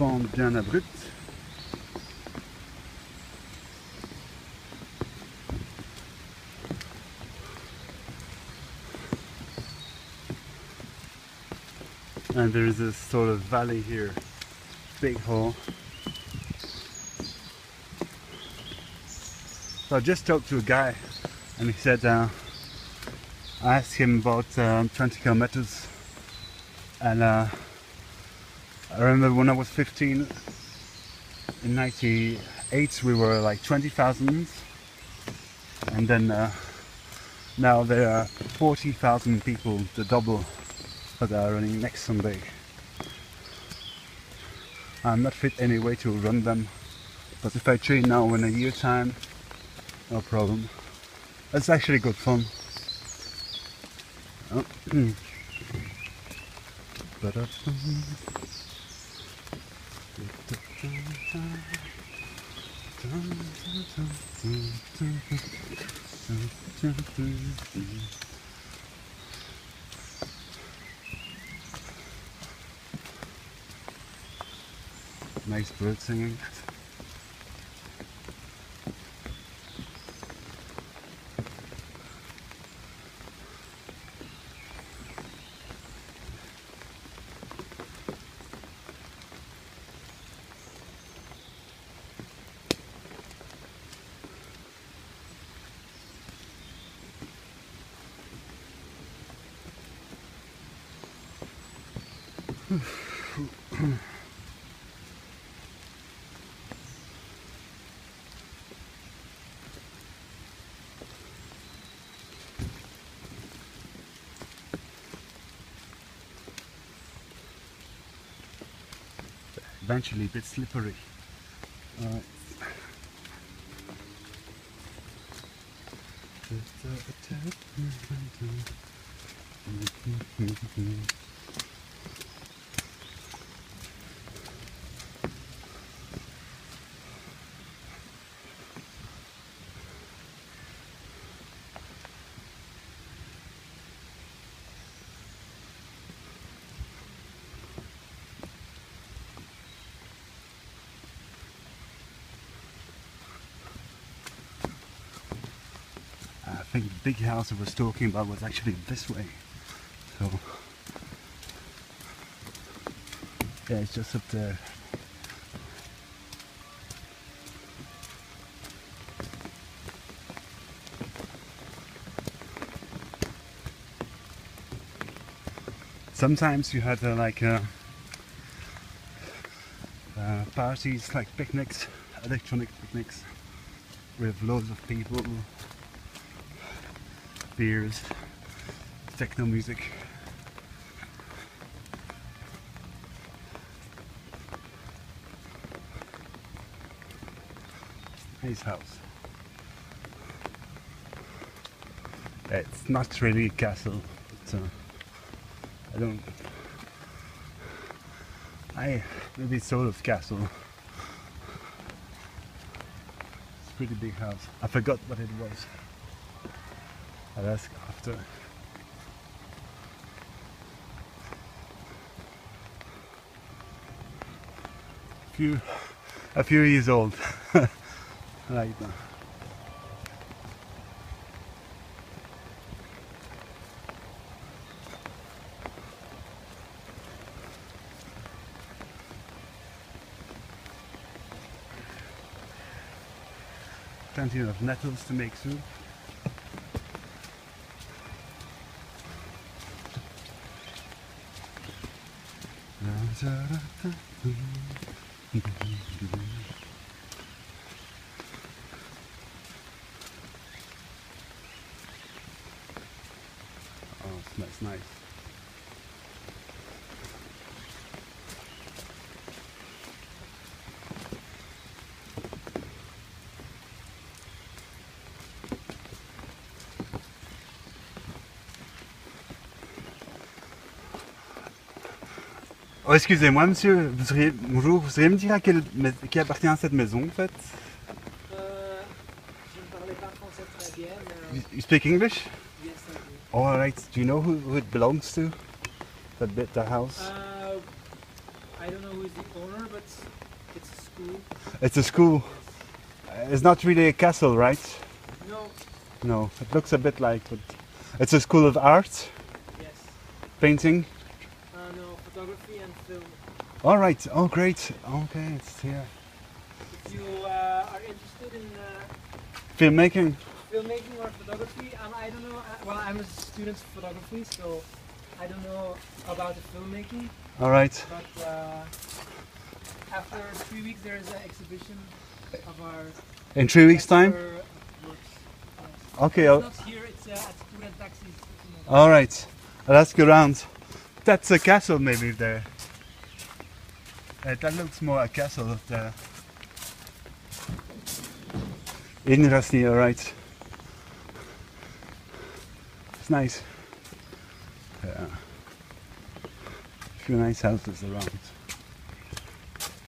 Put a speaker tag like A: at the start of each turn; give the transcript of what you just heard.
A: pente bien abrupte. And there is a sort of valley here, big hole. So I just talked to a guy and he said, I asked him about 20 kilometers, and I remember when I was 15 in 98 we were like 20,000, and then now there are 40,000 people, the double that are running next Sunday. I'm not fit anyway to run them, but if I train now in a year time, no problem. It's actually good fun. Oh. Nice bird singing. Eventually a bit slippery. Alright. I think the big house I was talking about was actually this way. So yeah, it's just up there. Sometimes you had parties, like picnics, electronic picnics with loads of people, beers, techno music. Nice house. It's not really a castle, but maybe it's sort of castle. It's a pretty big house. I forgot what it was. I'll ask after. A few years old. Right now. Plenty of nettles to make soup. Oh, it smells nice. Oh, excusez-moi monsieur, bonjour, vous sauriez me dire à qui appartient cette maison en fait?
B: Je ne parlais pas français très bien, mais...
A: You speak English?
B: Yes, I do.
A: Oh, alright, do you know who it belongs to? That house?
B: I don't know who is the owner, but
A: It's a school. It's not really a castle, right?
B: No.
A: No, it looks a bit like, but it's a school of art,
B: Yes.
A: painting.
B: No, photography and film.
A: All right. Oh, great. Okay, it's here.
B: If you are interested in
A: Filmmaking.
B: filmmaking or photography, I don't know. Well, I'm a student of photography, so I don't know about the filmmaking.
A: All right.
B: But after 3 weeks, there is an exhibition of our.
A: In 3 weeks' time.
B: works. Yes.
A: Okay.
B: It's not here. It's at Student Taxis.
A: All right. I'll ask you around. That's a castle, maybe there. That looks more a castle there. Interesting. All right. It's nice. Yeah. A few nice houses around.